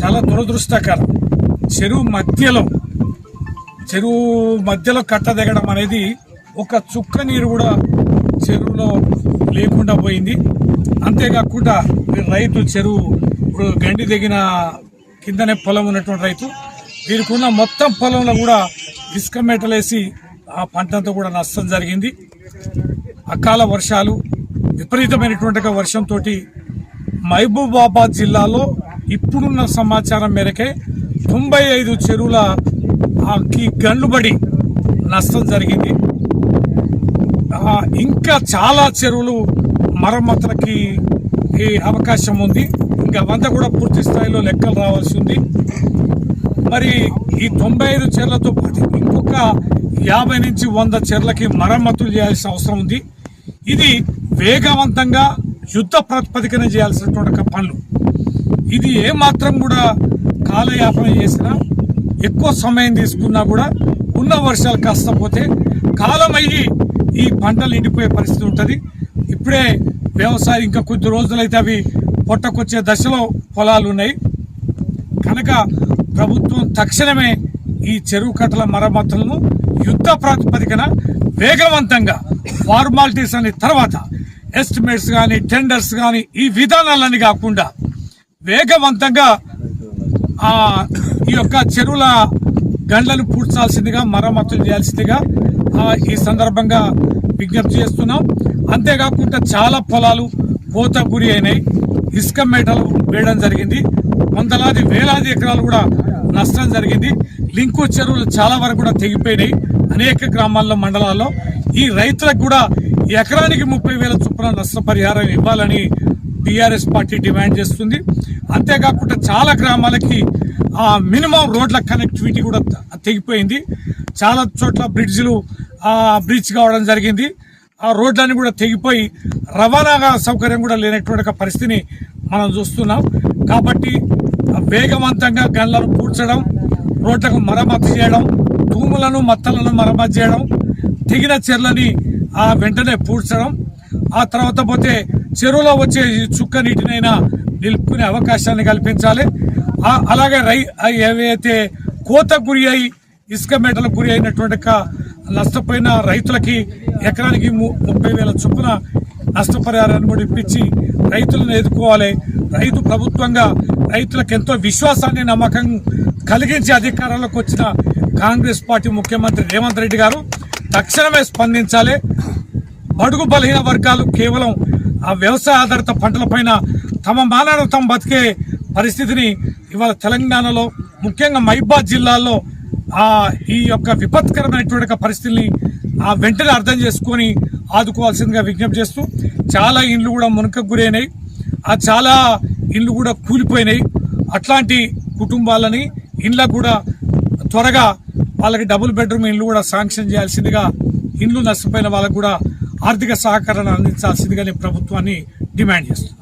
చాలా దురదృష్టకరం. చెరువు మధ్యలో కట్ట దిగడం అనేది, ఒక చుక్క నీరు కూడా చెరువులో లేకుండా పోయింది. అంతేకాకుండా రైతు చెరువు ఇప్పుడు గండి దిగిన కిందనే పొలం ఉన్నటువంటి రైతు, వీరికి ఉన్న మొత్తం పొలంలో కూడా ఇసుక మేటలేసి ఆ పంటంతా కూడా నష్టం జరిగింది. అకాల వర్షాలు, విపరీతమైనటువంటి వర్షంతో మహబూబాబాద్ జిల్లాలో ఇప్పుడున్న సమాచారం మేరకే 95 చెరువులకి గండ్లుబడి నష్టం జరిగింది. ఇంకా చాలా చెరువులు మరమ్మతులకి అవకాశం ఉంది. ఇంకా 100 కూడా పూర్తి స్థాయిలో లెక్కలు రావాల్సి ఉంది. మరి ఈ 95 చెర్లతో పాటు ఇంకొక 50 నుంచి 100 చెర్లకి మరమ్మతులు చేయాల్సిన అవసరం ఉంది. ఇది వేగవంతంగా యుద్ధ ప్రాతిపదికన చేయాల్సినటువంటి పనులు. ఇది ఏమాత్రం కూడా కాలయాపన చేసినా, ఎక్కువ సమయం తీసుకున్నా కూడా ఉన్న వర్షాలు కాస్త పోతే కాలమయ్యి ఈ పంటలు ఎండిపోయే పరిస్థితి ఉంటుంది. ఇప్పుడే వ్యవసాయం ఇంకా కొద్ది రోజులైతే అవి పొట్టకొచ్చే దశలో పొలాలు ఉన్నాయి కనుక ప్రభుత్వం తక్షణమే ఈ చెరువు కట్టల మరమ్మతులను యుద్ధ ప్రాతిపదికన వేగవంతంగా ఫార్మాలిటీస్ అనే తర్వాత ఎస్టిమేట్స్ కానీ టెండర్స్ కానీ ఈ విధానాలన్నీ కాకుండా వేగవంతంగా ఈ యొక్క చెరువుల గండ్లను పూడ్చాల్సిందిగా, మరమ్మతులు చేయాల్సిందిగా ఈ సందర్భంగా విజ్ఞప్తి చేస్తున్నాం. అంతేకాకుండా చాలా పొలాలు కోత గురి అయినాయి, ఇసుక మేటలు వేయడం జరిగింది. వందలాది వేలాది ఎకరాలు కూడా నష్టం జరిగింది. లింకు చెరువులు చాలా వరకు కూడా తెగిపోయినాయి అనేక గ్రామాల్లో, మండలాల్లో. ఈ రైతులకు కూడా ఎకరానికి 30,000 చొప్పున నష్టపరిహారం ఇవ్వాలని టీఆర్ఎస్ పార్టీ డిమాండ్ చేస్తుంది. అంతేకాకుండా చాలా గ్రామాలకి మినిమం రోడ్ల కనెక్టివిటీ కూడా తెగిపోయింది. చాలా చోట్ల బ్రిడ్జ్ కావడం జరిగింది. ఆ రోడ్లన్నీ కూడా తెగిపోయి రవాణా సౌకర్యం కూడా లేనటువంటి పరిస్థితిని మనం చూస్తున్నాం. కాబట్టి వేగవంతంగా గన్లను పూడ్చడం, రోడ్లకు మరమ్మతు చేయడం, తూములను మత్తలను మరమ్మతు చేయడం, తెగిన చెర్లని వెంటనే పూడ్చడం, ఆ తర్వాత పోతే చెరువులో వచ్చే చుక్క నీటినైనా నిలుపుకునే అవకాశాన్ని కల్పించాలి. అలాగే ఏవైతే కోత గురి అయి ఇసుక మేటలకు గురి అయినటువంటి నష్టపోయిన రైతులకి ఎకరానికి 30,000 చొప్పున నష్టపరిహారాన్ని కూడా ఇప్పించి రైతులను ఎదుర్కోవాలి. రైతు ప్రభుత్వంగా రైతులకు ఎంతో విశ్వాసాన్ని, నమ్మకం కలిగించి అధికారంలోకి వచ్చిన కాంగ్రెస్ పార్టీ ముఖ్యమంత్రి రేవంత్ రెడ్డి గారు తక్షణమే స్పందించాలి. బడుగు బలహీన వర్గాలు కేవలం ఆ వ్యవసాయ ఆధారిత పంటలపైన తమ మానవతం బతికే పరిస్థితిని ఇవాళ తెలంగాణలో, ముఖ్యంగా మహబూబాబాద్ జిల్లాలో ఈ యొక్క విపత్కరమైనటువంటి పరిస్థితిని వెంటనే అర్థం చేసుకొని ఆదుకోవాల్సిందిగా విజ్ఞప్తి చేస్తూ, చాలా ఇండ్లు కూడా మునకకు గురైనాయి, చాలా ఇండ్లు కూడా కూలిపోయినాయి. అట్లాంటి కుటుంబాలని ఇండ్లకు కూడా త్వరగా వాళ్ళకి డబుల్ బెడ్రూమ్ ఇండ్లు కూడా శాంక్షన్ చేయాల్సిందిగా, ఇండ్లు నష్టపోయిన వాళ్ళకు కూడా ఆర్థిక సహకారాన్ని అందించాల్సిందిగా ప్రభుత్వాన్ని డిమాండ్ చేస్తుంది.